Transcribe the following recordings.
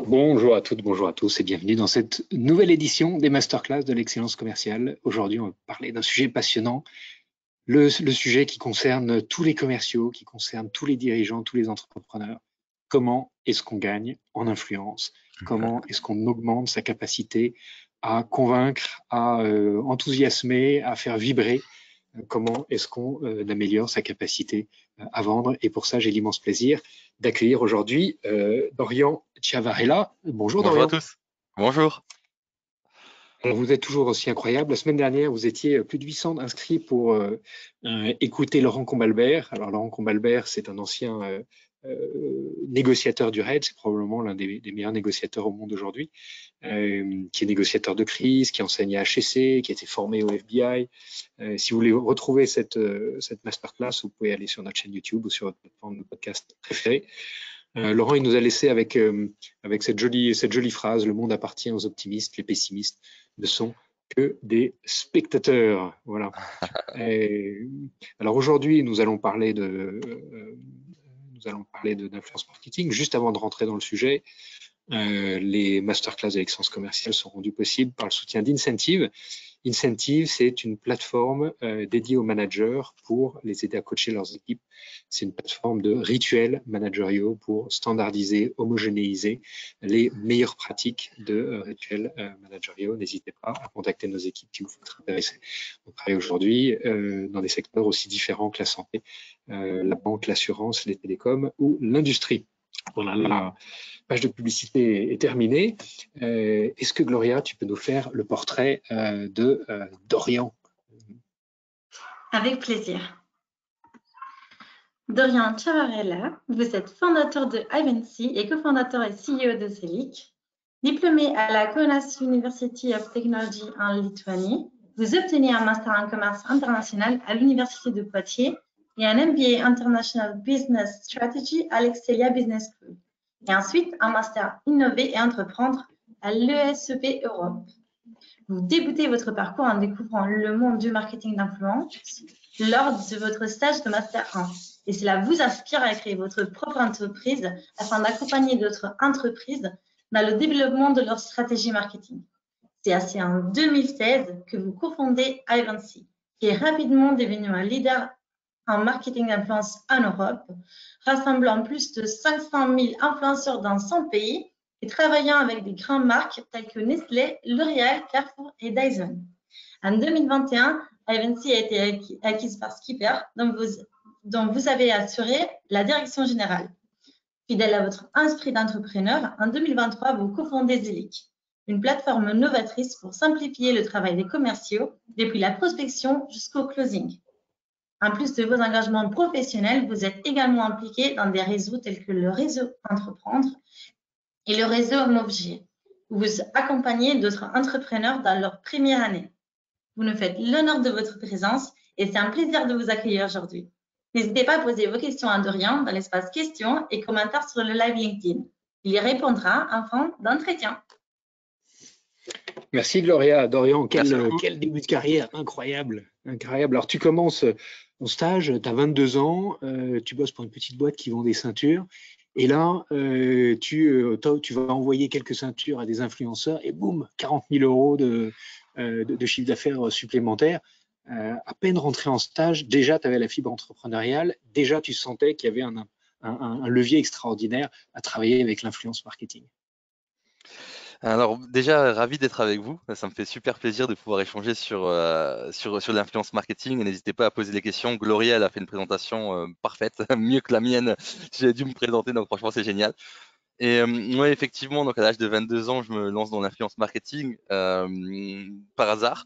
Bonjour à toutes, bonjour à tous et bienvenue dans cette nouvelle édition des Masterclass de l'excellence commerciale. Aujourd'hui, on va parler d'un sujet passionnant, le sujet qui concerne tous les commerciaux, qui concerne tous les dirigeants, tous les entrepreneurs. Comment est-ce qu'on gagne en influence? Comment est-ce qu'on augmente sa capacité à convaincre, à enthousiasmer, à faire vibrer? Comment est-ce qu'on améliore sa capacité à vendre? Et pour ça, j'ai l'immense plaisir d'accueillir aujourd'hui Dorian Chiavarella. Bonjour Bonjour à Dorian. tous. Bonjour. Alors, vous êtes toujours aussi incroyable. La semaine dernière, vous étiez plus de 800 inscrits pour écouter Laurent Combalbert. Alors, Laurent Combalbert, c'est un ancien négociateur du RAID, c'est probablement l'un des meilleurs négociateurs au monde aujourd'hui, qui est négociateur de crise, qui enseigne à HEC, qui a été formé au FBI. Si vous voulez retrouver cette masterclass, vous pouvez aller sur notre chaîne YouTube ou sur votre plateforme de podcast préférée. Laurent, il nous a laissé avec cette jolie phrase: le monde appartient aux optimistes, les pessimistes ne sont que des spectateurs. Voilà. Alors aujourd'hui, nous allons parler d'influence marketing. Juste avant de rentrer dans le sujet, les masterclass de l'excellence commerciale sont rendus possibles par le soutien d'Incentive. Incentive, c'est une plateforme dédiée aux managers pour les aider à coacher leurs équipes. C'est une plateforme de rituels managériaux pour standardiser, homogénéiser les meilleures pratiques de rituels managériaux. N'hésitez pas à contacter nos équipes si vous êtes intéressés. On travaille aujourd'hui dans des secteurs aussi différents que la santé, la banque, l'assurance, les télécoms ou l'industrie. Voilà, la page de publicité est terminée. Est-ce que Gloria, tu peux nous faire le portrait de Dorian? Avec plaisir. Dorian Chiavarella, vous êtes fondateur de Ivancy et cofondateur et CEO de Selic. Diplômé à la Kaunas University of Technology en Lituanie, vous obtenez un master en commerce international à l'Université de Poitiers et un MBA International Business Strategy à l'Excelia Business School. Et ensuite, un master Innover et Entreprendre à l'ESEP Europe. Vous débutez votre parcours en découvrant le monde du marketing d'influence lors de votre stage de Master 1. Et cela vous inspire à créer votre propre entreprise afin d'accompagner d'autres entreprises dans le développement de leur stratégie marketing. C'est ainsi en 2016 que vous cofondez Ivancy, qui est rapidement devenu un leader en marketing d'influence en Europe, rassemblant plus de 500 000 influenceurs dans 100 pays et travaillant avec des grandes marques telles que Nestlé, L'Oréal, Carrefour et Dyson. En 2021, Ivancy a été acquise par Skipper, dont vous avez assuré la direction générale. Fidèle à votre esprit d'entrepreneur, en 2023, vous cofondez Selic, une plateforme novatrice pour simplifier le travail des commerciaux depuis la prospection jusqu'au closing. En plus de vos engagements professionnels, vous êtes également impliqué dans des réseaux tels que le réseau Entreprendre et le réseau Movg, où vous accompagnez d'autres entrepreneurs dans leur première année. Vous nous faites l'honneur de votre présence et c'est un plaisir de vous accueillir aujourd'hui. N'hésitez pas à poser vos questions à Dorian dans l'espace questions et commentaires sur le live LinkedIn. Il y répondra en fin d'entretien. Merci Gloria. Dorian, quel début de carrière incroyable. Alors tu commences ton stage, tu as 22 ans, tu bosses pour une petite boîte qui vend des ceintures. Et là, tu vas envoyer quelques ceintures à des influenceurs et boum, 40 000 euros de chiffre d'affaires supplémentaire. À peine rentré en stage, déjà tu avais la fibre entrepreneuriale, déjà tu sentais qu'il y avait un levier extraordinaire à travailler avec l'influence marketing. Alors déjà, ravi d'être avec vous. Ça me fait super plaisir de pouvoir échanger sur l'influence marketing. Et n'hésitez pas à poser des questions. Gloria, elle a fait une présentation parfaite, mieux que la mienne. J'ai dû me présenter, donc franchement, c'est génial. Et moi, effectivement, donc à l'âge de 22 ans, je me lance dans l'influence marketing par hasard.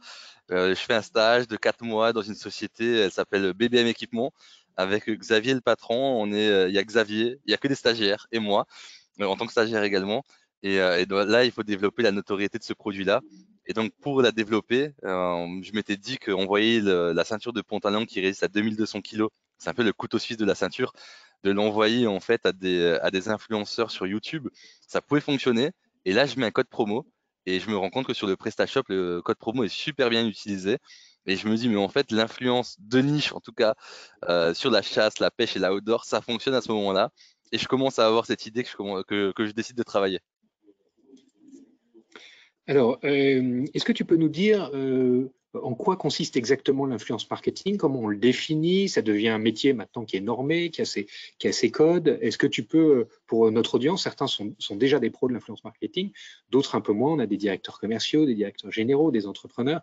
Je fais un stage de 4 mois dans une société, elle s'appelle BBM Équipement, avec Xavier le patron. Il y a Xavier, il y a que des stagiaires et moi, en tant que stagiaire également. Et là, il faut développer la notoriété de ce produit-là. Et donc, pour la développer, je m'étais dit qu'on voyait la ceinture de pantalon qui résiste à 2200 kg. C'est un peu le couteau suisse de la ceinture, de l'envoyer en fait à des influenceurs sur YouTube. Ça pouvait fonctionner. Et là, je mets un code promo et je me rends compte que sur le PrestaShop, le code promo est super bien utilisé. Et je me dis, mais en fait, l'influence de niche, en tout cas, sur la chasse, la pêche et l'outdoor, ça fonctionne à ce moment-là. Et je commence à avoir cette idée que je décide de travailler. Alors, est-ce que tu peux nous dire en quoi consiste exactement l'influence marketing? Comment on le définit? Ça devient un métier maintenant qui est normé, qui a ses codes. Est-ce que tu peux, pour notre audience, certains sont déjà des pros de l'influence marketing, d'autres un peu moins. On a des directeurs commerciaux, des directeurs généraux, des entrepreneurs.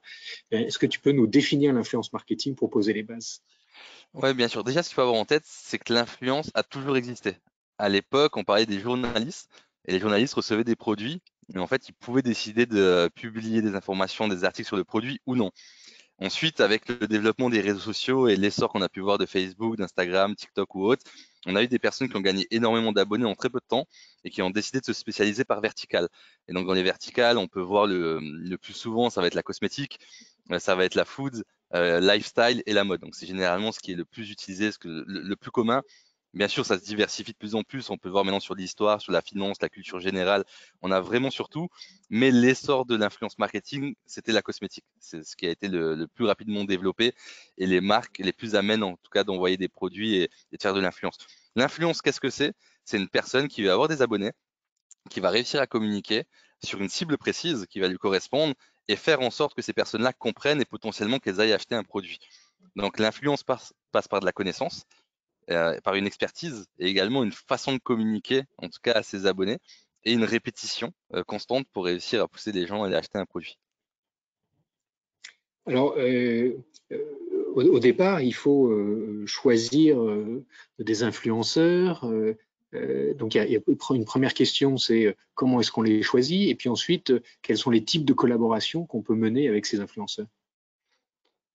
Est-ce que tu peux nous définir l'influence marketing pour poser les bases? Oui, bien sûr. Déjà, ce qu'il faut avoir en tête, c'est que l'influence a toujours existé. À l'époque, on parlait des journalistes, et les journalistes recevaient des produits, mais en fait, ils pouvaient décider de publier des informations, des articles sur le produit ou non. Ensuite, avec le développement des réseaux sociaux et l'essor qu'on a pu voir de Facebook, d'Instagram, TikTok ou autres, on a eu des personnes qui ont gagné énormément d'abonnés en très peu de temps et qui ont décidé de se spécialiser par verticale. Et donc, dans les verticales, on peut voir le plus souvent, ça va être la cosmétique, ça va être la food, lifestyle et la mode. Donc, c'est généralement ce qui est le plus utilisé, le plus commun. Bien sûr, ça se diversifie de plus en plus. On peut voir maintenant sur l'histoire, sur la finance, la culture générale. On a vraiment sur tout. Mais l'essor de l'influence marketing, c'était la cosmétique. C'est ce qui a été le plus rapidement développé et les marques les plus amènent en tout cas d'envoyer des produits et de faire de l'influence. L'influence, qu'est-ce que c'est? C'est une personne qui va avoir des abonnés, qui va réussir à communiquer sur une cible précise qui va lui correspondre et faire en sorte que ces personnes-là comprennent et potentiellement qu'elles aillent acheter un produit. Donc l'influence passe par de la connaissance, par une expertise et également une façon de communiquer, en tout cas à ses abonnés, et une répétition constante pour réussir à pousser les gens à aller acheter un produit. Alors, au départ, il faut choisir des influenceurs. Donc, il y a une première question, c'est comment est-ce qu'on les choisit? Et puis ensuite, quels sont les types de collaborations qu'on peut mener avec ces influenceurs?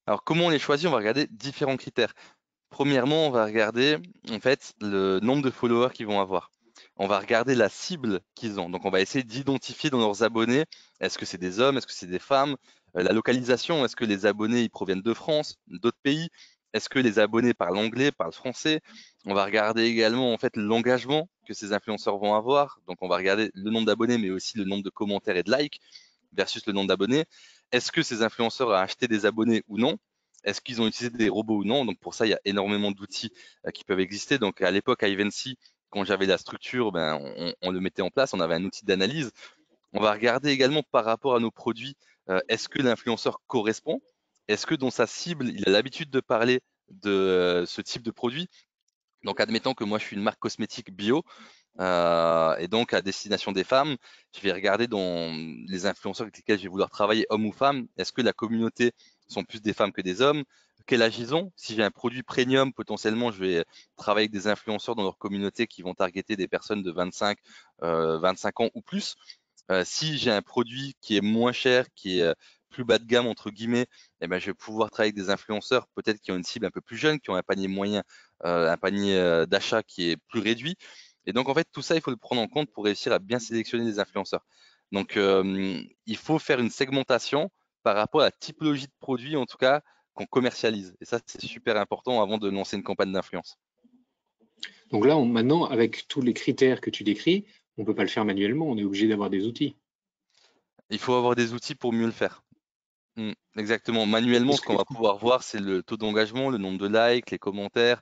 Alors comment on les choisit? On va regarder différents critères. Premièrement, on va regarder en fait le nombre de followers qu'ils vont avoir. On va regarder la cible qu'ils ont. Donc on va essayer d'identifier dans leurs abonnés, est-ce que c'est des hommes, est-ce que c'est des femmes, la localisation, est-ce que les abonnés ils proviennent de France, d'autres pays, est-ce que les abonnés parlent anglais, parlent français. On va regarder également en fait l'engagement que ces influenceurs vont avoir. Donc on va regarder le nombre d'abonnés, mais aussi le nombre de commentaires et de likes versus le nombre d'abonnés. Est-ce que ces influenceurs ont acheté des abonnés ou non? Est-ce qu'ils ont utilisé des robots ou non? Donc pour ça, il y a énormément d'outils qui peuvent exister. Donc à l'époque, à Evency, quand j'avais la structure, ben, on le mettait en place, on avait un outil d'analyse. On va regarder également par rapport à nos produits, est-ce que l'influenceur correspond? Est-ce que dans sa cible, il a l'habitude de parler de ce type de produit? Donc admettons que moi je suis une marque cosmétique bio, et donc à destination des femmes, je vais regarder dans les influenceurs avec lesquels je vais vouloir travailler, hommes ou femmes, est-ce que la communauté sont plus des femmes que des hommes? Quel âge ils ont? Si j'ai un produit premium, potentiellement, je vais travailler avec des influenceurs dans leur communauté qui vont targeter des personnes de 25 ans ou plus. Si j'ai un produit qui est moins cher, qui est plus bas de gamme, entre guillemets, eh ben, je vais pouvoir travailler avec des influenceurs peut-être qui ont une cible un peu plus jeune, qui ont un panier moyen, un panier d'achat qui est plus réduit. Et donc, en fait, tout ça, il faut le prendre en compte pour réussir à bien sélectionner les influenceurs. Donc, il faut faire une segmentation par rapport à la typologie de produit, en tout cas, qu'on commercialise. Et ça, c'est super important avant de lancer une campagne d'influence. Donc là, maintenant, avec tous les critères que tu décris, on ne peut pas le faire manuellement, on est obligé d'avoir des outils. Il faut avoir des outils pour mieux le faire. Exactement. Manuellement, ce qu'on va pouvoir voir, c'est le taux d'engagement, le nombre de likes, les commentaires,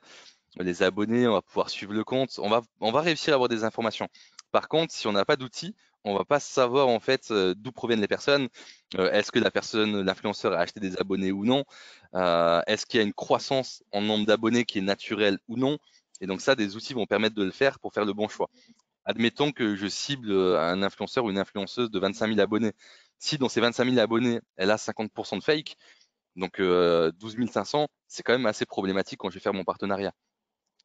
les abonnés, on va pouvoir suivre le compte. On va réussir à avoir des informations. Par contre, si on n'a pas d'outils, on va pas savoir en fait d'où proviennent les personnes. Est-ce que l'influenceur a acheté des abonnés ou non? Est-ce qu'il y a une croissance en nombre d'abonnés qui est naturelle ou non? Et donc ça, des outils vont permettre de le faire pour faire le bon choix. Admettons que je cible un influenceur ou une influenceuse de 25 000 abonnés. Si dans ces 25 000 abonnés, elle a 50% de fake, donc 12 500, c'est quand même assez problématique quand je vais faire mon partenariat.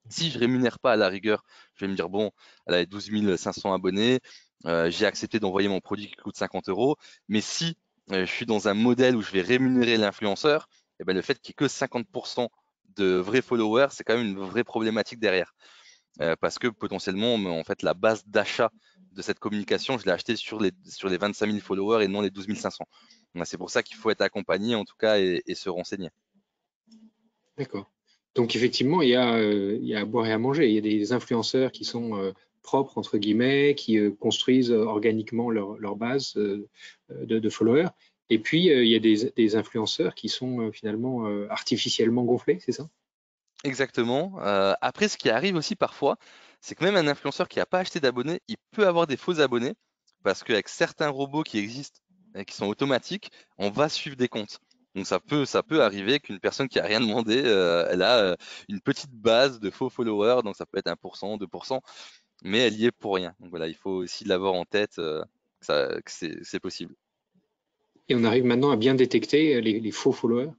Si je rémunère pas à la rigueur, je vais me dire, bon, elle a 12 500 abonnés, j'ai accepté d'envoyer mon produit qui coûte 50 euros, mais si je suis dans un modèle où je vais rémunérer l'influenceur, eh ben, le fait qu'il n'y ait que 50% de vrais followers, c'est quand même une vraie problématique derrière. Parce que potentiellement, en fait, la base d'achat de cette communication, je l'ai acheté sur les 25 000 followers et non les 12 500. C'est pour ça qu'il faut être accompagné en tout cas et se renseigner. D'accord. Donc effectivement, il y a à boire et à manger. Il y a des influenceurs qui sont propres, entre guillemets, qui construisent organiquement leur base de followers. Et puis, il y a des influenceurs qui sont finalement artificiellement gonflés, c'est ça? Exactement. Après, ce qui arrive aussi parfois, c'est que même un influenceur qui n'a pas acheté d'abonnés, il peut avoir des faux abonnés parce qu'avec certains robots qui existent et qui sont automatiques, on va suivre des comptes. Donc ça peut arriver qu'une personne qui a rien demandé, elle a une petite base de faux followers, donc ça peut être 1%, 2%, mais elle y est pour rien. Donc voilà, il faut aussi l'avoir en tête que c'est possible. Et on arrive maintenant à bien détecter les faux followers.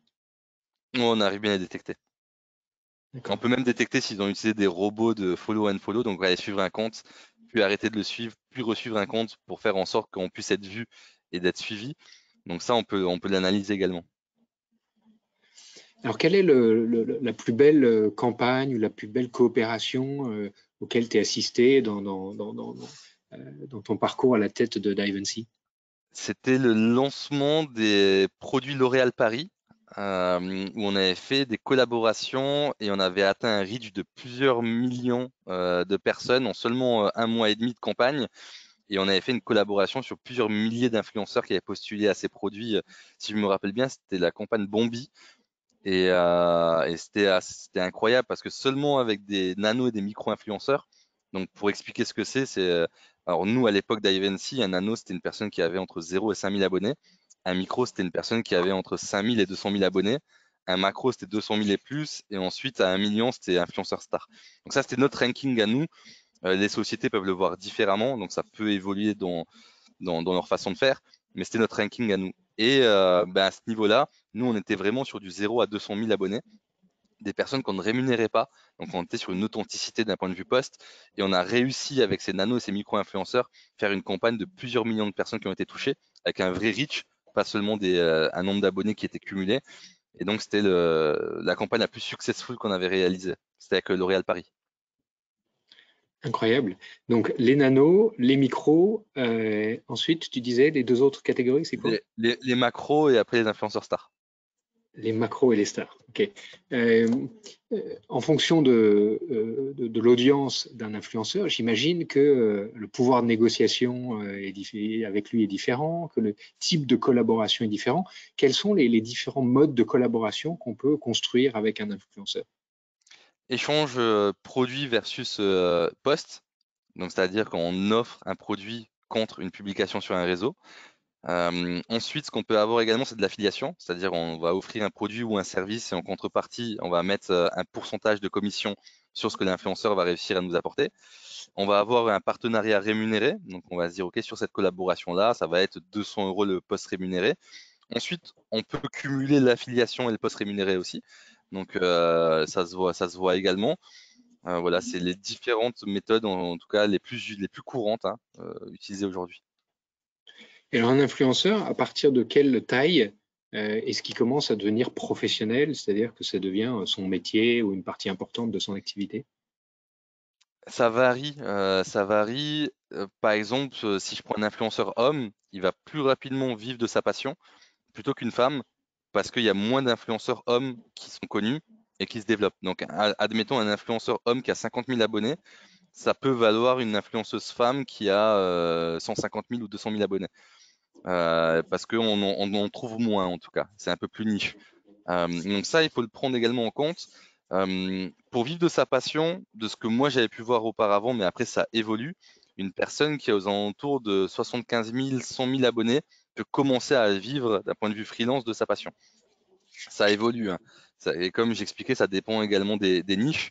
On arrive bien à les détecter. On peut même détecter s'ils ont utilisé des robots de follow and follow, donc aller suivre un compte, puis arrêter de le suivre, puis resuivre un compte pour faire en sorte qu'on puisse être vu et d'être suivi. Donc ça, on peut l'analyser également. Alors, quelle est la plus belle campagne ou la plus belle coopération auquel tu es assisté dans ton parcours à la tête de d'Ivancy? C'était le lancement des produits L'Oréal Paris, où on avait fait des collaborations et on avait atteint un reach de plusieurs millions de personnes en seulement 1 mois et demi de campagne. Et on avait fait une collaboration sur plusieurs milliers d'influenceurs qui avaient postulé à ces produits. Si je me rappelle bien, c'était la campagne Bombi. Et c'était incroyable parce que seulement avec des nano et des micro-influenceurs, donc pour expliquer ce que c'est, alors nous à l'époque d'Ivancy, un nano c'était une personne qui avait entre 0 et 5000 abonnés, un micro c'était une personne qui avait entre 5000 et 200 000 abonnés, un macro c'était 200 000 et plus, et ensuite à 1 million c'était influenceur star. Donc ça c'était notre ranking à nous. Les sociétés peuvent le voir différemment, donc ça peut évoluer dans leur façon de faire, mais c'était notre ranking à nous. Et à ce niveau-là, nous, on était vraiment sur du 0 à 200 000 abonnés, des personnes qu'on ne rémunérait pas. Donc, on était sur une authenticité d'un point de vue poste. Et on a réussi, avec ces nanos et ces micro-influenceurs, faire une campagne de plusieurs millions de personnes qui ont été touchées, avec un vrai reach, pas seulement un nombre d'abonnés qui était cumulé. Et donc, c'était la campagne la plus successful qu'on avait réalisée. C'était avec L'Oréal Paris. Incroyable. Donc, les nanos, les micros, ensuite, tu disais les deux autres catégories, c'est quoi? Les macros et après les influenceurs stars. Les macros et les stars. OK. En fonction de l'audience d'un influenceur, j'imagine que le pouvoir de négociation avec lui est différent, que le type de collaboration est différent. Quels sont les différents modes de collaboration qu'on peut construire avec un influenceur? Échange produit versus post. Donc, c'est-à-dire qu'on offre un produit contre une publication sur un réseau. Ensuite, ce qu'on peut avoir également, c'est de l'affiliation, c'est-à-dire on va offrir un produit ou un service et en contrepartie, on va mettre un pourcentage de commission sur ce que l'influenceur va réussir à nous apporter. On va avoir un partenariat rémunéré, donc on va se dire, OK, sur cette collaboration-là, ça va être 200 € le post rémunéré. Ensuite, on peut cumuler l'affiliation et le post rémunéré aussi. Donc, ça se voit également. Voilà, c'est les différentes méthodes, en tout cas les plus courantes utilisées aujourd'hui. Et alors, un influenceur, à partir de quelle taille est-ce qu'il commence à devenir professionnel, c'est-à-dire que ça devient son métier ou une partie importante de son activité? Ça varie, ça varie. Par exemple, si je prends un influenceur homme, il va plus rapidement vivre de sa passion plutôt qu'une femme, parce qu'il y a moins d'influenceurs hommes qui sont connus et qui se développent. Donc, admettons un influenceur homme qui a 50 000 abonnés, ça peut valoir une influenceuse femme qui a 150 000 ou 200 000 abonnés. Parce qu'on en trouve moins en tout cas, c'est un peu plus niche. Donc ça, il faut le prendre également en compte. Pour vivre de sa passion, de ce que moi j'avais pu voir auparavant, mais après ça évolue, une personne qui a aux alentours de 75 000, 100 000 abonnés peut commencer à vivre d'un point de vue freelance de sa passion. Ça évolue, hein. Et comme j'expliquais, ça dépend également des niches.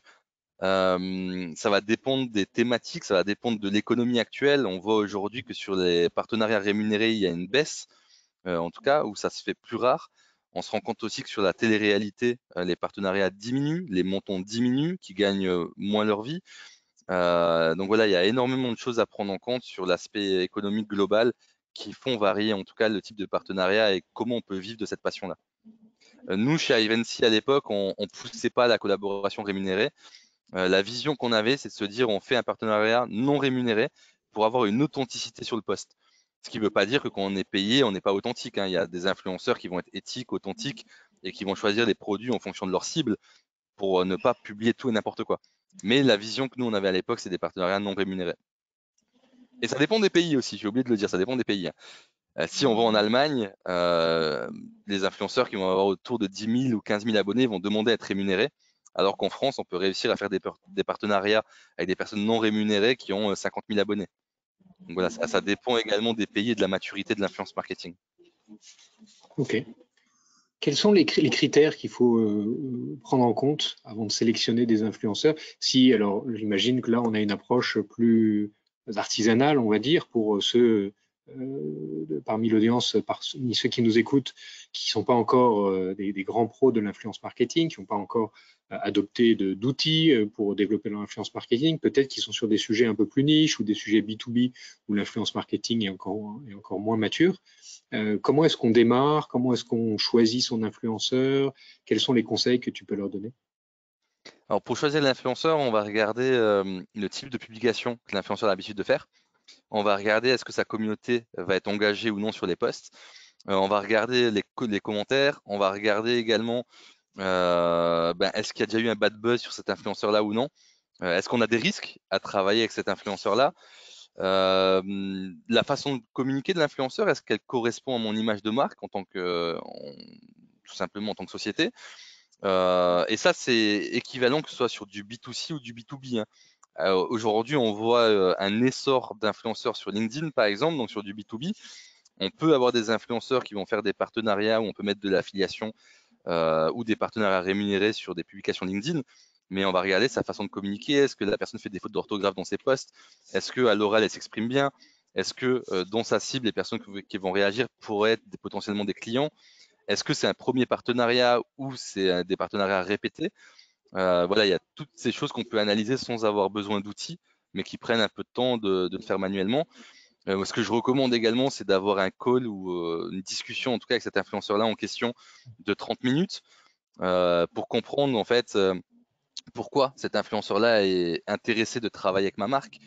Ça va dépendre des thématiques, ça va dépendre de l'économie actuelle. On voit aujourd'hui que sur les partenariats rémunérés, il y a une baisse, en tout cas, où ça se fait plus rare. On se rend compte aussi que sur la télé-réalité, les partenariats diminuent, les montants diminuent, qui gagnent moins leur vie. Donc voilà, il y a énormément de choses à prendre en compte sur l'aspect économique global qui font varier en tout cas le type de partenariat et comment on peut vivre de cette passion-là. Nous, chez Ivancy, à l'époque, on ne poussait pas la collaboration rémunérée. La vision qu'on avait, c'est de se dire on fait un partenariat non rémunéré pour avoir une authenticité sur le poste. Ce qui ne veut pas dire que quand on est payé, on n'est pas authentique, hein. Il y a des influenceurs qui vont être éthiques, authentiques et qui vont choisir les produits en fonction de leur cible pour ne pas publier tout et n'importe quoi. Mais la vision que nous, on avait à l'époque, c'est des partenariats non rémunérés. Et ça dépend des pays aussi, j'ai oublié de le dire, ça dépend des pays, hein. Si on va en Allemagne, les influenceurs qui vont avoir autour de 10 000 ou 15 000 abonnés vont demander à être rémunérés, alors qu'en France, on peut réussir à faire des partenariats avec des personnes non rémunérées qui ont 50 000 abonnés. Donc voilà, ça dépend également des pays et de la maturité de l'influence marketing. Ok. Quels sont les critères qu'il faut prendre en compte avant de sélectionner des influenceurs? Si, alors, j'imagine que là, on a une approche plus artisanale, on va dire, pour ceux parmi l'audience, parmi ceux qui nous écoutent, qui ne sont pas encore des grands pros de l'influence marketing, qui n'ont pas encore adopté d'outils pour développer leur influence marketing. Peut-être qu'ils sont sur des sujets un peu plus niches ou des sujets B2B où l'influence marketing est encore moins mature. Comment est-ce qu'on démarre? Comment est-ce qu'on choisit son influenceur? Quels sont les conseils que tu peux leur donner? Alors pour choisir l'influenceur, on va regarder le type de publication que l'influenceur a l'habitude de faire. On va regarder est-ce que sa communauté va être engagée ou non sur les posts. On va regarder les commentaires. On va regarder également est-ce qu'il y a déjà eu un bad buzz sur cet influenceur-là ou non. Est-ce qu'on a des risques à travailler avec cet influenceur-là? La façon de communiquer de l'influenceur, est-ce qu'elle correspond à mon image de marque tout simplement en tant que société? Et ça, c'est équivalent que ce soit sur du B2C ou du B2B, hein. Aujourd'hui, on voit un essor d'influenceurs sur LinkedIn, par exemple, donc sur du B2B. On peut avoir des influenceurs qui vont faire des partenariats où on peut mettre de l'affiliation ou des partenariats rémunérés sur des publications LinkedIn. Mais on va regarder sa façon de communiquer. Est-ce que la personne fait des fautes d'orthographe dans ses posts? Est-ce qu'à l'oral, elle s'exprime bien? Est-ce que dans sa cible, les personnes qui vont réagir pourraient être potentiellement des clients? Est-ce que c'est un premier partenariat ou c'est des partenariats répétés? Voilà, il y a toutes ces choses qu'on peut analyser sans avoir besoin d'outils, mais qui prennent un peu de temps de le faire manuellement. Ce que je recommande également, c'est d'avoir un call ou une discussion, en tout cas avec cet influenceur-là en question, de 30 minutes pour comprendre en fait pourquoi cet influenceur-là est intéressé de travailler avec ma marque.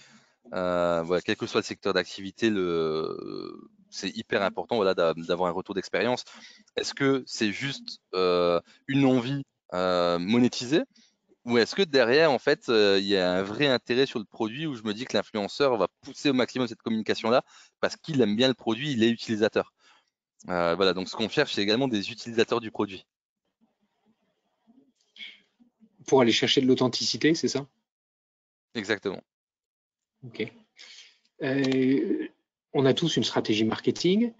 Voilà, quel que soit le secteur d'activité, c'est hyper important voilà, d'avoir un retour d'expérience. Est-ce que c'est juste une envie monétisée ou est-ce que derrière, en fait, il y a un vrai intérêt sur le produit où je me dis que l'influenceur va pousser au maximum cette communication-là parce qu'il aime bien le produit, il est utilisateur. Voilà, donc ce qu'on cherche, c'est également des utilisateurs du produit. Pour aller chercher de l'authenticité, c'est ça? Exactement. Ok. On a tous une stratégie marketing.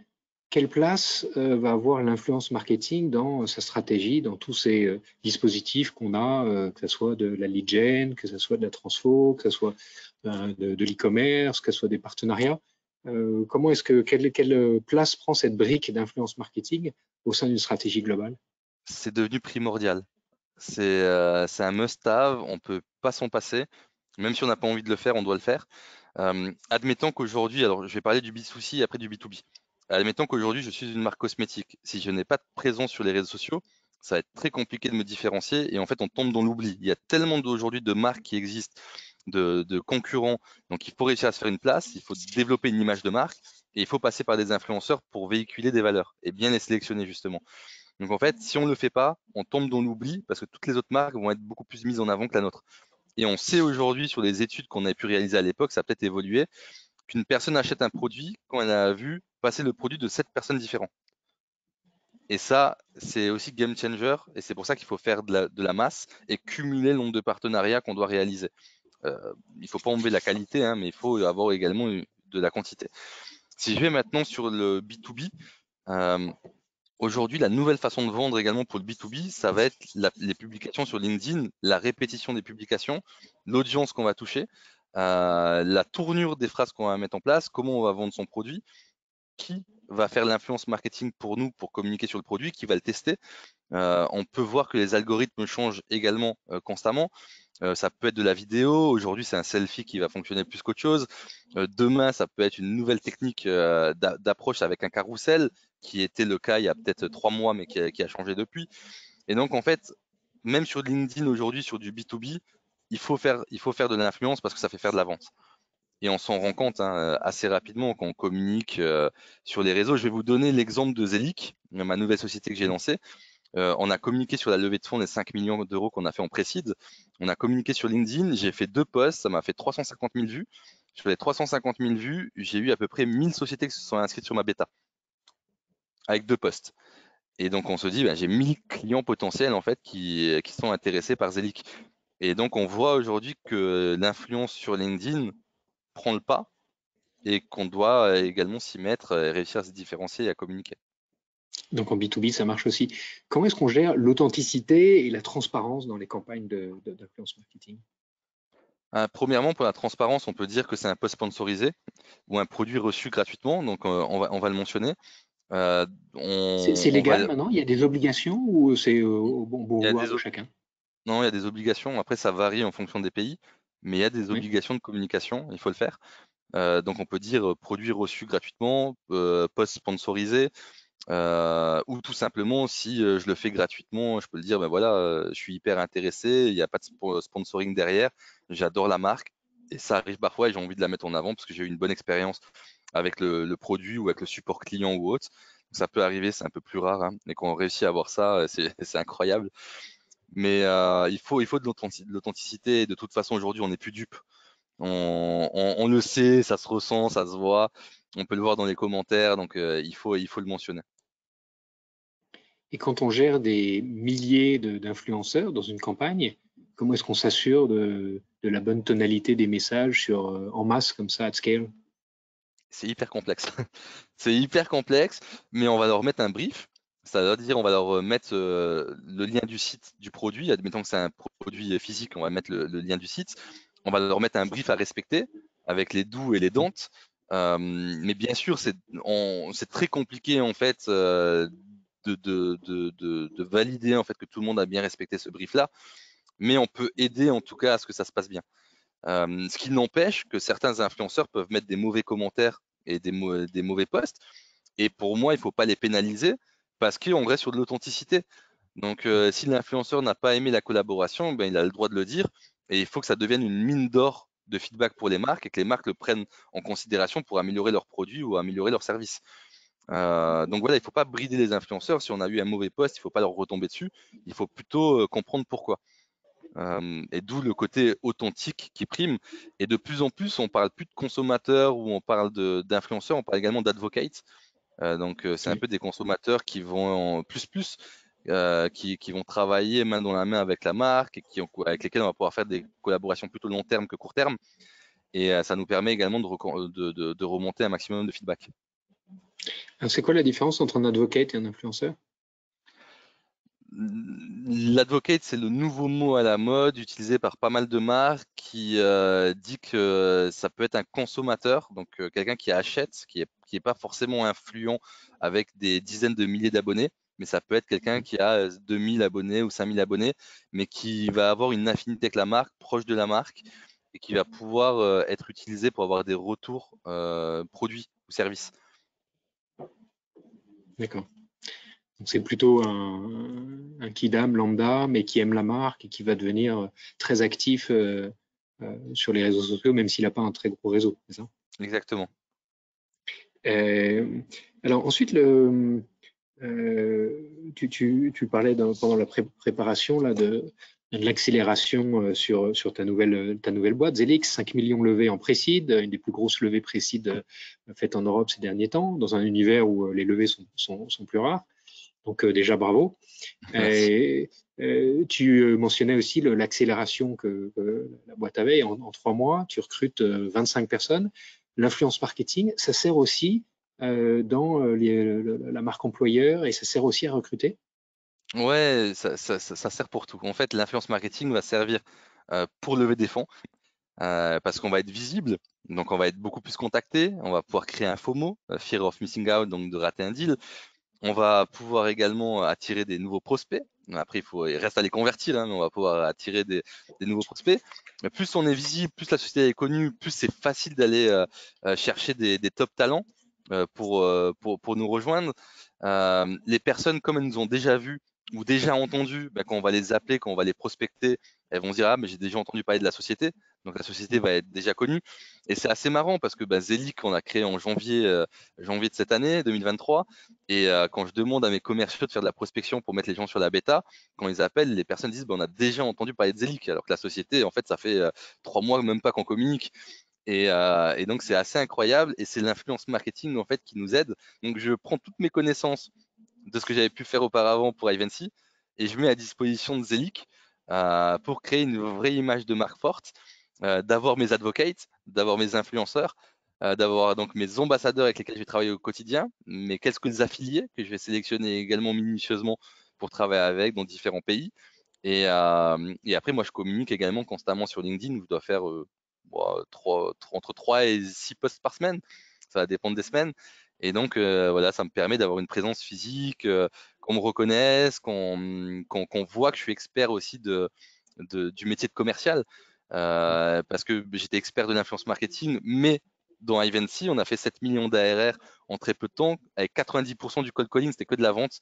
Quelle place va avoir l'influence marketing dans sa stratégie, dans tous ces dispositifs qu'on a, que ce soit de la lead gen, que ce soit de la transfo, que ce soit de l'e-commerce, que ce soit des partenariats? Comment est-ce que quelle place prend cette brique d'influence marketing au sein d'une stratégie globale? C'est devenu primordial. C'est un must-have, on ne peut pas s'en passer. Même si on n'a pas envie de le faire, on doit le faire. Admettons qu'aujourd'hui, alors je vais parler du B2C et après du B2B. Admettons qu'aujourd'hui, je suis une marque cosmétique. Si je n'ai pas de présence sur les réseaux sociaux, ça va être très compliqué de me différencier et en fait, on tombe dans l'oubli. Il y a tellement aujourd'hui de marques qui existent, de concurrents. Donc, il faut réussir à se faire une place, il faut développer une image de marque et il faut passer par des influenceurs pour véhiculer des valeurs et bien les sélectionner justement. Donc, en fait, si on ne le fait pas, on tombe dans l'oubli parce que toutes les autres marques vont être beaucoup plus mises en avant que la nôtre. Et on sait aujourd'hui sur les études qu'on a pu réaliser à l'époque, ça a peut-être évolué, qu'une personne achète un produit quand elle a vu passer le produit de 7 personnes différentes. Et ça, c'est aussi game changer, et c'est pour ça qu'il faut faire de la masse et cumuler le nombre de partenariats qu'on doit réaliser. Il ne faut pas enlever la qualité, hein, mais il faut avoir également de la quantité. Si je vais maintenant sur le B2B, aujourd'hui, la nouvelle façon de vendre également pour le B2B, ça va être les publications sur LinkedIn, la répétition des publications, l'audience qu'on va toucher, la tournure des phrases qu'on va mettre en place, comment on va vendre son produit, qui va faire l'influence marketing pour nous pour communiquer sur le produit, qui va le tester. On peut voir que les algorithmes changent également constamment. Ça peut être de la vidéo. Aujourd'hui, c'est un selfie qui va fonctionner plus qu'autre chose. Demain, ça peut être une nouvelle technique d'approche avec un carrousel, qui était le cas il y a peut-être 3 mois, mais qui a changé depuis. Et donc, en fait, même sur LinkedIn aujourd'hui, sur du B2B, il faut faire de l'influence parce que ça fait faire de la vente. Et on s'en rend compte assez rapidement quand on communique sur les réseaux. Je vais vous donner l'exemple de Zelic, ma nouvelle société que j'ai lancée. On a communiqué sur la levée de fonds des 5 millions d'euros qu'on a fait en pré-seed. On a communiqué sur LinkedIn. J'ai fait 2 posts. Ça m'a fait 350 000 vues. Sur les 350 000 vues, j'ai eu à peu près 1000 sociétés qui se sont inscrites sur ma bêta avec 2 posts. Et donc, on se dit, j'ai 1000 clients potentiels en fait qui sont intéressés par Zelic. Et donc, on voit aujourd'hui que l'influence sur LinkedIn prend le pas et qu'on doit également s'y mettre et réussir à se différencier et à communiquer. Donc en B2B, ça marche aussi. Comment est-ce qu'on gère l'authenticité et la transparence dans les campagnes d'influence marketing? Premièrement, pour la transparence, on peut dire que c'est un post sponsorisé ou un produit reçu gratuitement, donc on va le mentionner. C'est légal maintenant? Il y a des obligations ou c'est au bon il y a vouloir des, de chacun? non, il y a des obligations. Après, ça varie en fonction des pays, mais il y a des Oui. obligations de communication, il faut le faire. Donc, on peut dire produit reçu gratuitement, post sponsorisé, ou tout simplement, si je le fais gratuitement, je peux le dire, ben voilà, je suis hyper intéressé, il n'y a pas de sponsoring derrière, j'adore la marque, et ça arrive parfois et j'ai envie de la mettre en avant parce que j'ai eu une bonne expérience avec le produit ou avec le support client ou autre. Ça peut arriver, c'est un peu plus rare, hein, mais quand on réussit à avoir ça, c'est incroyable. Mais il faut de l'authenticité, et de toute façon, aujourd'hui, on n'est plus dupe. On le sait, ça se ressent, ça se voit, on peut le voir dans les commentaires, donc il faut le mentionner. Et quand on gère des milliers d'influenceurs dans une campagne, comment est-ce qu'on s'assure de la bonne tonalité des messages en masse comme ça, at scale? C'est hyper complexe. C'est hyper complexe, mais on va leur mettre un brief. Ça veut dire on va leur mettre le lien du site du produit. Admettons que c'est un produit physique, on va mettre le lien du site. On va leur mettre un brief à respecter avec les do's et les don'ts. Mais bien sûr, c'est très compliqué en fait de valider en fait que tout le monde a bien respecté ce brief-là. Mais on peut aider en tout cas à ce que ça se passe bien. Ce qui n'empêche que certains influenceurs peuvent mettre des mauvais commentaires et des mauvais posts. Et pour moi, il ne faut pas les pénaliser parce qu'on reste sur de l'authenticité. Donc, si l'influenceur n'a pas aimé la collaboration, ben, il a le droit de le dire. Et il faut que ça devienne une mine d'or de feedback pour les marques et que les marques le prennent en considération pour améliorer leurs produits ou améliorer leurs services. Donc voilà, il ne faut pas brider les influenceurs. Si on a eu un mauvais post, il ne faut pas leur retomber dessus. Il faut plutôt comprendre pourquoi. Et d'où le côté authentique qui prime. Et de plus en plus, on parle plus de consommateurs ou on parle d'influenceurs, on parle également d'advocates. Donc, c'est un peu des consommateurs qui vont qui vont travailler main dans la main avec la marque et avec lesquels on va pouvoir faire des collaborations plutôt long terme que court terme. Et ça nous permet également de remonter un maximum de feedback. C'est quoi la différence entre un advocate et un influenceur? L'advocate, c'est le nouveau mot à la mode utilisé par pas mal de marques qui dit que ça peut être un consommateur, donc quelqu'un qui achète, qui est pas forcément influent avec des dizaines de milliers d'abonnés, mais ça peut être quelqu'un qui a 2000 abonnés ou 5000 abonnés, mais qui va avoir une affinité avec la marque, proche de la marque, et qui va pouvoir être utilisé pour avoir des retours produits ou services. D'accord. Donc c'est plutôt un kidam lambda, mais qui aime la marque et qui va devenir très actif sur les réseaux sociaux, même s'il n'a pas un très gros réseau, c'est ça? Exactement. Alors ensuite, tu parlais pendant la préparation là, de l'accélération sur ta nouvelle boîte, Zelix, 5 millions levés en pré-seed, une des plus grosses levées pré-seed faites en Europe ces derniers temps, dans un univers où les levées sont plus rares. Donc déjà bravo. Tu mentionnais aussi l'accélération que la boîte avait en 3 mois. Tu recrutes 25 personnes. L'influence marketing, ça sert aussi dans la marque employeur et ça sert aussi à recruter? Ouais, ça sert pour tout. En fait, l'influence marketing va servir pour lever des fonds parce qu'on va être visible, donc on va être beaucoup plus contacté, on va pouvoir créer un FOMO, Fear of Missing Out, donc de rater un deal. On va pouvoir également attirer des nouveaux prospects. Après, il reste à les convertir, hein, mais on va pouvoir attirer des nouveaux prospects. Mais plus on est visible, plus la société est connue, plus c'est facile d'aller chercher des top talents pour nous rejoindre. Les personnes, comme elles nous ont déjà vus ou déjà entendu, quand on va les appeler, quand on va les prospecter, elles vont se dire « Ah, mais j'ai déjà entendu parler de la société ». Donc la société va être déjà connue. Et c'est assez marrant parce que Zelic, on a créé en janvier de cette année, 2023. Et quand je demande à mes commerciaux de faire de la prospection pour mettre les gens sur la bêta, quand ils appellent, les personnes disent on a déjà entendu parler de Zelic, alors que la société, en fait, ça fait 3 mois même pas qu'on communique. Et donc, c'est assez incroyable et c'est l'influence marketing en fait qui nous aide. Donc, je prends toutes mes connaissances de ce que j'avais pu faire auparavant pour Ivancy et je mets à disposition de Zelic pour créer une vraie image de marque forte, d'avoir mes advocates, d'avoir mes influenceurs d'avoir donc mes ambassadeurs avec lesquels je vais travailler au quotidien, mais quelques affiliés que je vais sélectionner également minutieusement pour travailler avec dans différents pays. Et après, moi, je communique également constamment sur LinkedIn où je dois faire entre 3 et 6 posts par semaine. Ça va dépendre des semaines. Et donc, voilà, ça me permet d'avoir une présence physique, qu'on me reconnaisse, qu'on voit que je suis expert aussi du métier de commercial. Parce que j'étais expert de l'influence marketing, mais dans Ivancy, on a fait 7 millions d'ARR en très peu de temps, avec 90% du cold calling, c'était que de la vente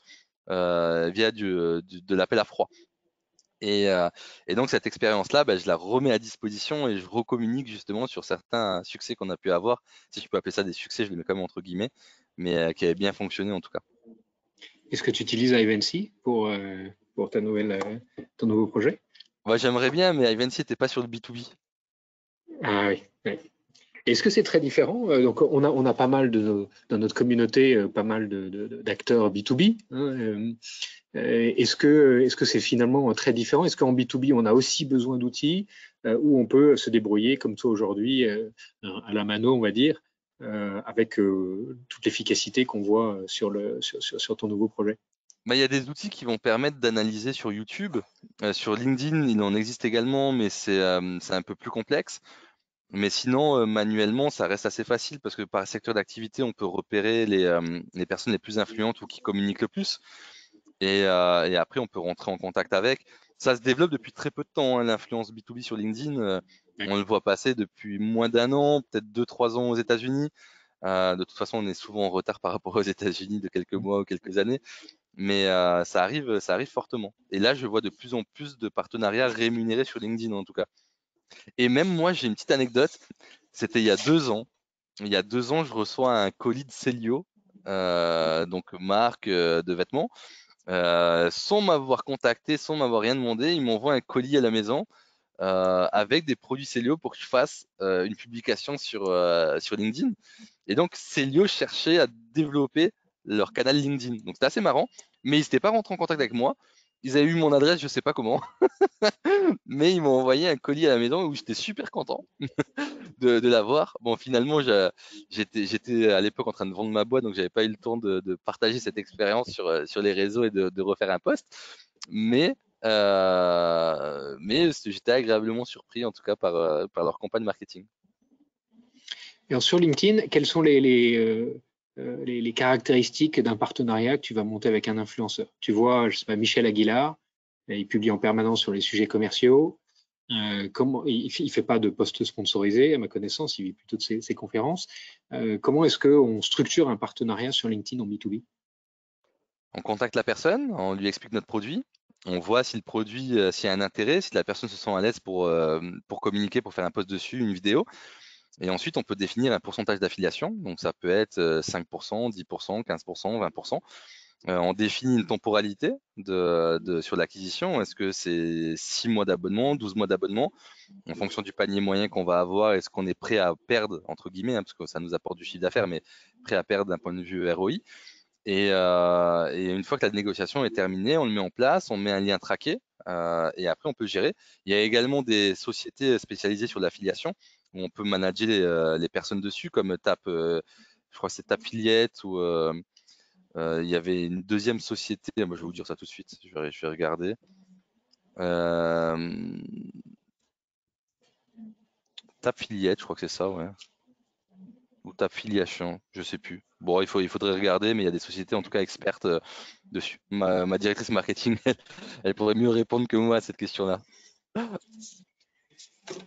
via de l'appel à froid. Et donc cette expérience-là, je la remets à disposition et je recommunique justement sur certains succès qu'on a pu avoir. Si je peux appeler ça des succès, je les mets quand même entre guillemets, mais qui avaient bien fonctionné en tout cas. Est-ce que tu utilises Ivancy pour ton nouveau projet? Ouais, j'aimerais bien, mais Ivancy n'était pas sur le B2B. Ah oui. Oui. Est-ce que c'est très différent? Donc, on a pas mal dans notre communauté, pas mal d'acteurs B2B. Hein, est-ce que c'est finalement très différent? Est-ce qu'en B2B, on a aussi besoin d'outils où on peut se débrouiller comme toi aujourd'hui, à la mano, on va dire, avec toute l'efficacité qu'on voit sur ton nouveau projet? Il y a des outils qui vont permettre d'analyser sur YouTube. Sur LinkedIn, il en existe également, mais c'est un peu plus complexe. Mais sinon, manuellement, ça reste assez facile parce que par secteur d'activité, on peut repérer les personnes les plus influentes ou qui communiquent le plus. Et après, on peut rentrer en contact avec. Ça se développe depuis très peu de temps, hein, l'influence B2B sur LinkedIn. On le voit passer depuis moins d'1 an, peut-être 2-3 ans aux États-Unis. De toute façon, on est souvent en retard par rapport aux États-Unis de quelques mois ou quelques années. Mais ça arrive fortement. Et là, je vois de plus en plus de partenariats rémunérés sur LinkedIn, en tout cas. Et même moi, j'ai une petite anecdote. C'était il y a 2 ans. Il y a 2 ans, je reçois un colis de Celio, donc marque de vêtements. Sans m'avoir contacté, sans m'avoir rien demandé, ils m'envoient un colis à la maison avec des produits Celio pour que je fasse une publication sur LinkedIn. Et donc, Celio cherchait à développer leur canal LinkedIn. Donc, c'était assez marrant, mais ils n'étaient pas rentrés en contact avec moi. Ils avaient eu mon adresse, je ne sais pas comment, mais ils m'ont envoyé un colis à la maison où j'étais super content de l'avoir. Bon, finalement, j'étais à l'époque en train de vendre ma boîte, donc j'avais pas eu le temps de partager cette expérience sur les réseaux et de refaire un post. Mais j'étais agréablement surpris en tout cas par leur campagne marketing. Et alors, sur LinkedIn, quelles sont les caractéristiques d'un partenariat que tu vas monter avec un influenceur? Tu vois, je sais pas, Michel Aguilar, il publie en permanence sur les sujets commerciaux. Il fait pas de posts sponsorisés, à ma connaissance, il vit plutôt de ses conférences. Comment est-ce qu'on structure un partenariat sur LinkedIn en B2B? On contacte la personne, on lui explique notre produit, on voit si le produit, s'il y a un intérêt, si la personne se sent à l'aise pour communiquer, pour faire un post dessus, une vidéo. Et ensuite, on peut définir un pourcentage d'affiliation. Donc, ça peut être 5%, 10%, 15%, 20%. On définit une temporalité sur l'acquisition. Est-ce que c'est 6 mois d'abonnement, 12 mois d'abonnement, en fonction du panier moyen qu'on va avoir? Est-ce qu'on est prêt à perdre, entre guillemets, hein, parce que ça nous apporte du chiffre d'affaires, mais prêt à perdre d'un point de vue ROI? Et une fois que la négociation est terminée, on le met en place, on met un lien traqué et après on peut gérer. Il y a également des sociétés spécialisées sur l'affiliation où on peut manager les personnes dessus, comme je crois que c'est Tapfiliette ou il y avait une deuxième société. Moi, je vais vous dire ça tout de suite. Je vais regarder. Tapfiliette, je crois que c'est ça, ouais. Ou Tapfiliation, je sais plus. Bon, il faudrait regarder, mais il y a des sociétés en tout cas expertes dessus. Ma directrice marketing, elle pourrait mieux répondre que moi à cette question-là.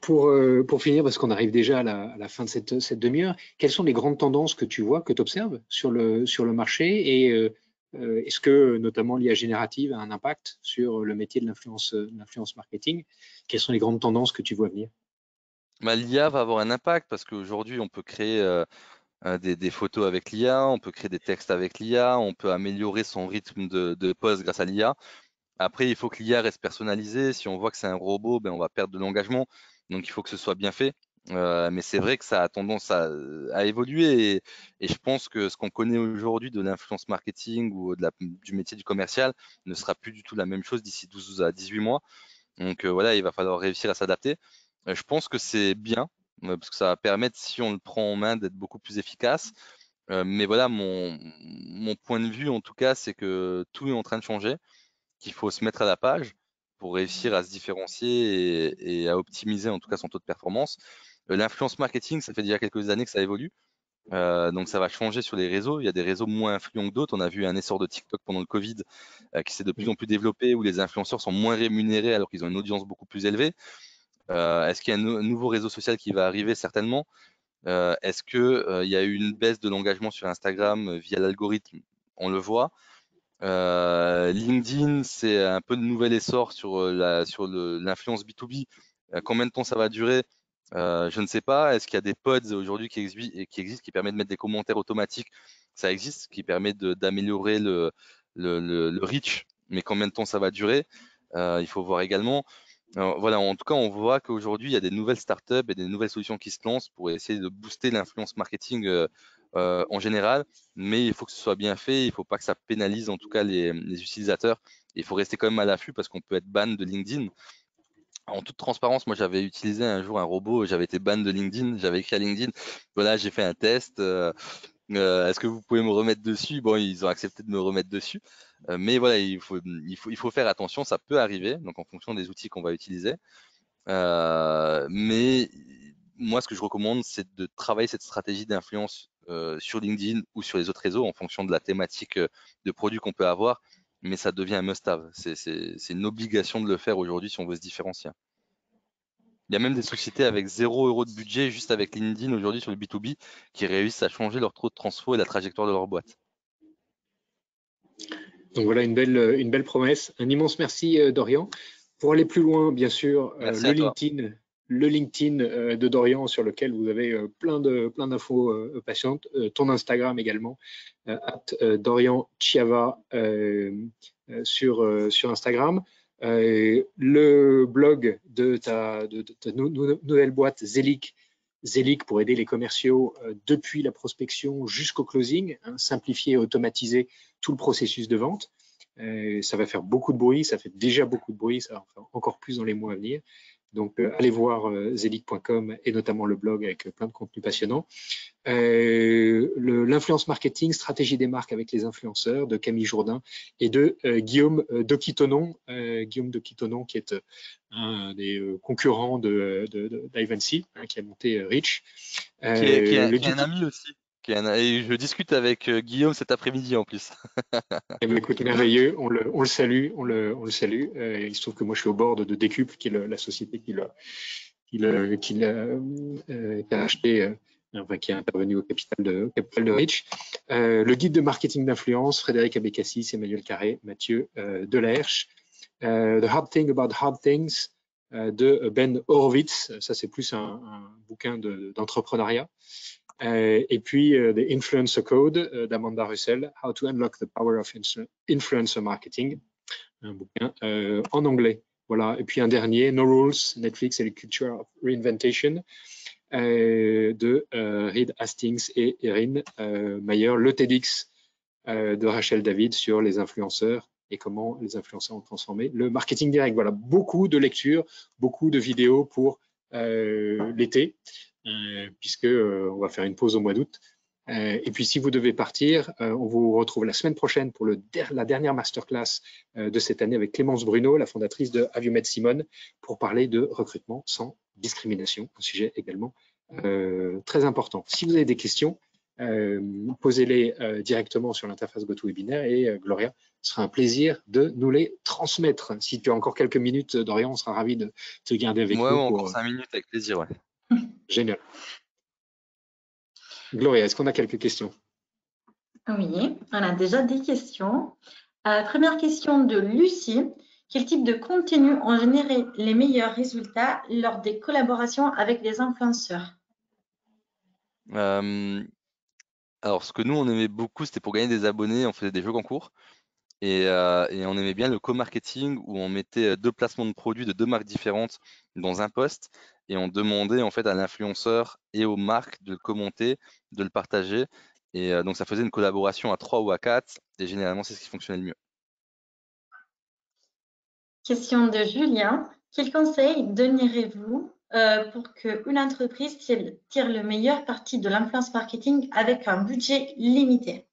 Pour finir, parce qu'on arrive déjà à la fin de cette demi-heure, quelles sont les grandes tendances que tu vois, que tu observes sur le marché et est-ce que notamment l'IA générative a un impact sur le métier de l'influence marketing? Quelles sont les grandes tendances que tu vois venir? L'IA va avoir un impact parce qu'aujourd'hui, on peut créer des photos avec l'IA, on peut créer des textes avec l'IA, on peut améliorer son rythme de post grâce à l'IA. Après, il faut que l'IA reste personnalisée. Si on voit que c'est un robot, on va perdre de l'engagement. Donc, il faut que ce soit bien fait. Mais c'est vrai que ça a tendance à évoluer et je pense que ce qu'on connaît aujourd'hui de l'influence marketing ou du métier du commercial ne sera plus du tout la même chose d'ici 12 à 18 mois. Donc voilà, il va falloir réussir à s'adapter. Je pense que c'est bien parce que ça va permettre, si on le prend en main, d'être beaucoup plus efficace. Mais voilà, mon point de vue, en tout cas, c'est que tout est en train de changer, qu'il faut se mettre à la page pour réussir à se différencier et à optimiser, en tout cas, son taux de performance. L'influence marketing, ça fait déjà quelques années que ça évolue. Donc ça va changer sur les réseaux. Il y a des réseaux moins influents que d'autres. On a vu un essor de TikTok pendant le Covid qui s'est de plus en plus développé, où les influenceurs sont moins rémunérés alors qu'ils ont une audience beaucoup plus élevée. Est-ce qu'il y a un nouveau réseau social qui va arriver? Certainement. Est-ce qu'il y a eu une baisse de l'engagement sur Instagram via l'algorithme? On le voit. LinkedIn, c'est un peu de nouvel essor sur l'influence B2B. Combien de temps ça va durer? Je ne sais pas. Est-ce qu'il y a des pods aujourd'hui qui existent, qui permettent de mettre des commentaires automatiques? Ça existe, qui permet d'améliorer le reach, mais combien de temps ça va durer? Il faut voir également. Alors, voilà, en tout cas, on voit qu'aujourd'hui, il y a des nouvelles startups et des nouvelles solutions qui se lancent pour essayer de booster l'influence marketing en général, mais il faut que ce soit bien fait, il ne faut pas que ça pénalise en tout cas les utilisateurs. Il faut rester quand même à l'affût parce qu'on peut être ban de LinkedIn. En toute transparence, moi j'avais utilisé un jour un robot, j'avais été ban de LinkedIn, j'avais écrit à LinkedIn, voilà, j'ai fait un test, est-ce que vous pouvez me remettre dessus? Bon, ils ont accepté de me remettre dessus, mais voilà, il faut faire attention, ça peut arriver, donc en fonction des outils qu'on va utiliser. Mais moi, ce que je recommande, c'est de travailler cette stratégie d'influence sur LinkedIn ou sur les autres réseaux en fonction de la thématique de produit qu'on peut avoir, mais ça devient un must-have. C'est une obligation de le faire aujourd'hui si on veut se différencier. Il y a même des sociétés avec 0 € de budget juste avec LinkedIn aujourd'hui sur le B2B qui réussissent à changer leur taux de transfo et la trajectoire de leur boîte. Donc voilà une belle promesse. Un immense merci Dorian. Pour aller plus loin, bien sûr, Merci à toi. le LinkedIn de Dorian sur lequel vous avez plein d'infos patientes, ton Instagram également, Dorian Chiava sur Instagram. Le blog de ta nouvelle boîte Zelic pour aider les commerciaux depuis la prospection jusqu'au closing, simplifier et automatiser tout le processus de vente. Ça va faire beaucoup de bruit, ça fait déjà beaucoup de bruit, ça va en faire encore plus dans les mois à venir. Donc, allez voir zelic.com et notamment le blog avec plein de contenus passionnants. L'influence marketing, stratégie des marques avec les influenceurs de Camille Jourdain et de Guillaume Doquitonon. Guillaume Doquitonon qui est un des concurrents d'Ivancy, qui a monté Rich. Qui est un ami aussi. Et je discute avec Guillaume cet après-midi en plus. Eh bien, écoute, merveilleux, on le salue, on le salue. Il se trouve que moi je suis au board de Décuple, qui est la société qui a acheté, enfin, qui est intervenu au capital de Rich. Le guide de marketing d'influence, Frédéric Abécassis, Emmanuel Carré, Mathieu Delaherche. The Hard Thing About Hard Things de Ben Horowitz, ça c'est plus un bouquin d'entrepreneuriat. Et puis The Influencer Code d'Amanda Russell, How to Unlock the Power of Influencer Marketing, un bouquin en anglais. Voilà. Et puis un dernier, No Rules, Netflix and the Culture of Reinventation de Reed Hastings et Erin Mayer, le TEDx de Rachel David sur les influenceurs et comment les influenceurs ont transformé le marketing direct. Voilà, beaucoup de lectures, beaucoup de vidéos pour l'été, puisque on va faire une pause au mois d'août. Et puis, si vous devez partir, on vous retrouve la semaine prochaine pour la dernière masterclass de cette année avec Clémence Bruno, la fondatrice de Have You Met Simone, pour parler de recrutement sans discrimination, un sujet également très important. Si vous avez des questions, posez-les directement sur l'interface GoToWebinar et Gloria, ce sera un plaisir de nous les transmettre. Si tu as encore quelques minutes, Dorian, on sera ravi de te garder avec nous. Encore 5 minutes, avec plaisir. Ouais. Génial. Gloria, est-ce qu'on a quelques questions? Oui, on a déjà des questions. Première question de Lucie. Quel type de contenu ont généré les meilleurs résultats lors des collaborations avec les influenceurs? Alors, ce que nous, on aimait beaucoup, c'était pour gagner des abonnés, on faisait des jeux concours. Et on aimait bien le co-marketing où on mettait 2 placements de produits de 2 marques différentes dans un post et on demandait en fait à l'influenceur et aux marques de le commenter, de le partager. Et donc, ça faisait une collaboration à 3 ou à 4 et généralement, c'est ce qui fonctionnait le mieux. Question de Julien. Quel conseil donnerez-vous pour qu'une entreprise tire le meilleur parti de l'influence marketing avec un budget limité?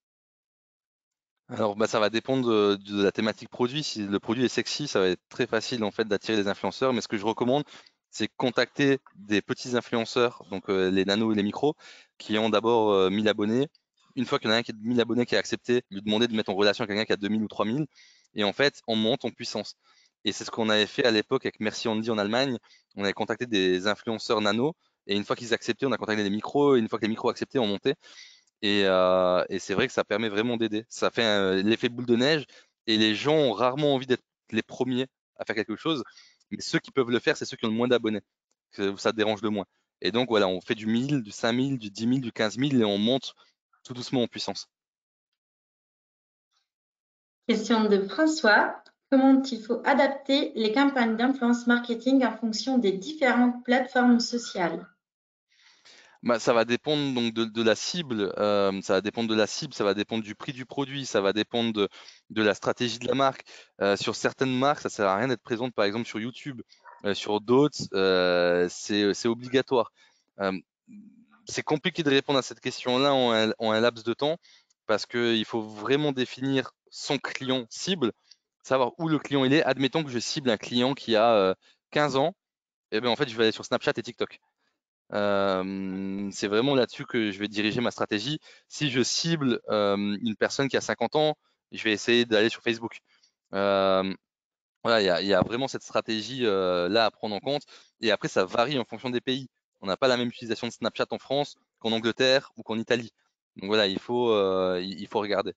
Alors, ça va dépendre de la thématique produit. Si le produit est sexy, ça va être très facile en fait d'attirer les influenceurs. Mais ce que je recommande, c'est contacter des petits influenceurs, donc les nanos et les micros, qui ont d'abord 1000 abonnés. Une fois qu'il y en a un qui a 1000 abonnés qui a accepté, lui demander de mettre en relation quelqu'un qui a 2000 ou 3000. Et en fait, on monte en puissance. Et c'est ce qu'on avait fait à l'époque avec Merci Andy en Allemagne. On avait contacté des influenceurs nano. Et une fois qu'ils acceptaient, on a contacté des micros. Et une fois que les micros acceptaient, on montait. Et c'est vrai que ça permet vraiment d'aider. Ça fait l'effet boule de neige et les gens ont rarement envie d'être les premiers à faire quelque chose. Mais ceux qui peuvent le faire, c'est ceux qui ont le moins d'abonnés. Ça dérange le moins. Et donc voilà, on fait du 1000, du 5000, du 10 000, du 15 000 et on monte tout doucement en puissance. Question de François. Comment il faut adapter les campagnes d'influence marketing en fonction des différentes plateformes sociales? Ça va dépendre donc de la cible, ça va dépendre de la cible, ça va dépendre du prix du produit, ça va dépendre de la stratégie de la marque. Sur certaines marques, ça sert à rien d'être présente, par exemple sur YouTube. Sur d'autres, c'est obligatoire. C'est compliqué de répondre à cette question-là en un laps de temps parce qu'il faut vraiment définir son client cible, savoir où le client il est. Admettons que je cible un client qui a 15 ans, et bien en fait je vais aller sur Snapchat et TikTok. C'est vraiment là-dessus que je vais diriger ma stratégie. Si je cible une personne qui a 50 ans, je vais essayer d'aller sur Facebook. Voilà, il y a vraiment cette stratégie là à prendre en compte. Et après, ça varie en fonction des pays. On n'a pas la même utilisation de Snapchat en France qu'en Angleterre ou qu'en Italie. Donc voilà, il faut regarder.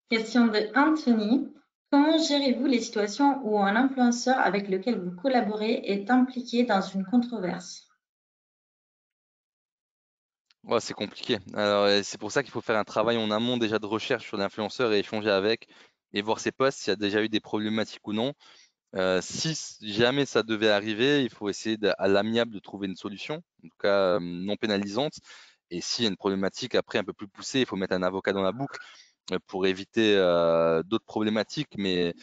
Question de Anthony. Comment gérez-vous les situations où un influenceur avec lequel vous collaborez est impliqué dans une controverse? Ouais, c'est compliqué. Alors, c'est pour ça qu'il faut faire un travail en amont déjà de recherche sur l'influenceur et échanger avec et voir ses posts, s'il y a déjà eu des problématiques ou non. Si jamais ça devait arriver, il faut essayer à l'amiable de trouver une solution, en tout cas non pénalisante. Et s'il y a une problématique après un peu plus poussée, il faut mettre un avocat dans la boucle pour éviter d'autres problématiques. Mais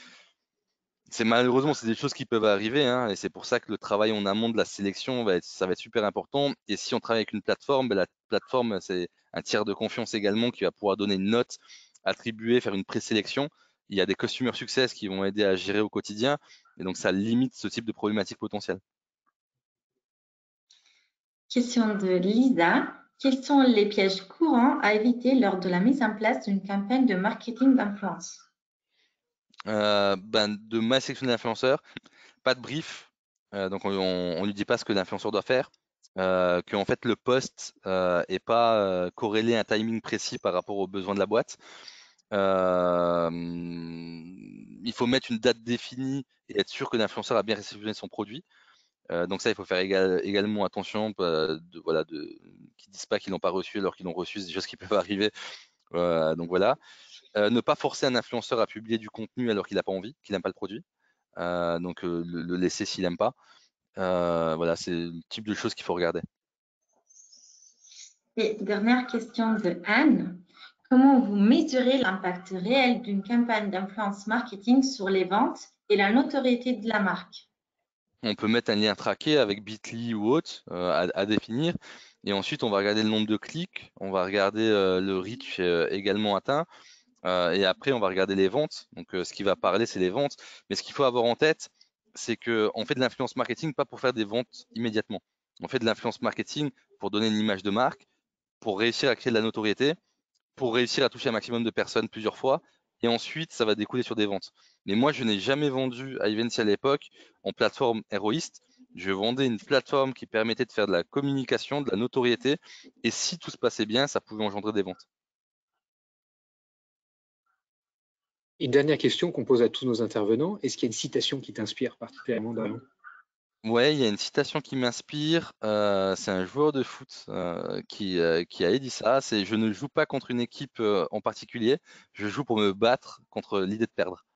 malheureusement, c'est des choses qui peuvent arriver, hein, et c'est pour ça que le travail en amont de la sélection, ça va être super important. Et si on travaille avec une plateforme, la plateforme, c'est un tiers de confiance également qui va pouvoir donner une note, attribuer, faire une présélection. Il y a des customer success qui vont aider à gérer au quotidien, et donc ça limite ce type de problématique potentielle. Question de Lisa. Quels sont les pièges courants à éviter lors de la mise en place d'une campagne de marketing d'influence? De mal sélectionner l'influenceur, pas de brief, donc on lui dit pas ce que l'influenceur doit faire, que en fait le post est pas corrélé à un timing précis par rapport aux besoins de la boîte. Il faut mettre une date définie et être sûr que l'influenceur a bien réceptionné son produit. Donc ça, il faut faire également attention, qu'ils disent pas qu'ils l'ont pas reçu alors qu'ils l'ont reçu, c'est des choses qui peuvent arriver. Donc voilà. Ne pas forcer un influenceur à publier du contenu alors qu'il n'a pas envie, qu'il n'aime pas le produit. Donc le laisser s'il n'aime pas. Voilà, c'est le type de choses qu'il faut regarder. Et dernière question de Anne. Comment vous mesurez l'impact réel d'une campagne d'influence marketing sur les ventes et la notoriété de la marque? On peut mettre un lien traqué avec Bitly ou autre à définir. Et ensuite, on va regarder le nombre de clics, on va regarder le reach également atteint. Et après, on va regarder les ventes. Donc, ce qui va parler, c'est les ventes. Mais ce qu'il faut avoir en tête, c'est qu'on fait de l'influence marketing pas pour faire des ventes immédiatement. On fait de l'influence marketing pour donner une image de marque, pour réussir à créer de la notoriété, pour réussir à toucher un maximum de personnes plusieurs fois. Et ensuite, ça va découler sur des ventes. Mais moi, je n'ai jamais vendu à Eventy à l'époque en plateforme héroïste. Je vendais une plateforme qui permettait de faire de la communication, de la notoriété. Et si tout se passait bien, ça pouvait engendrer des ventes. Une dernière question qu'on pose à tous nos intervenants. Est-ce qu'il y a une citation qui t'inspire particulièrement, Dorian? Ouais, il y a une citation qui m'inspire. C'est un joueur de foot qui a dit ça. C'est: je ne joue pas contre une équipe en particulier, je joue pour me battre contre l'idée de perdre.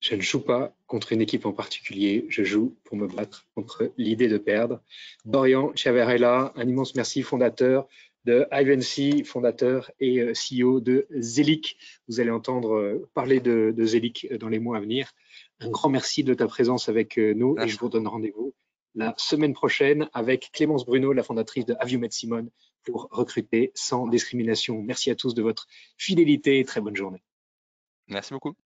Je ne joue pas contre une équipe en particulier, je joue pour me battre contre l'idée de perdre. Dorian Chiavarella, un immense merci, fondateur de Ivan C, fondateur et CEO de Zelic. Vous allez entendre parler de Zelic dans les mois à venir. Un grand merci de ta présence avec nous et je vous donne rendez-vous la semaine prochaine avec Clémence Bruno, la fondatrice de Have You Met Simone, pour recruter sans discrimination. Merci à tous de votre fidélité et très bonne journée. Merci beaucoup.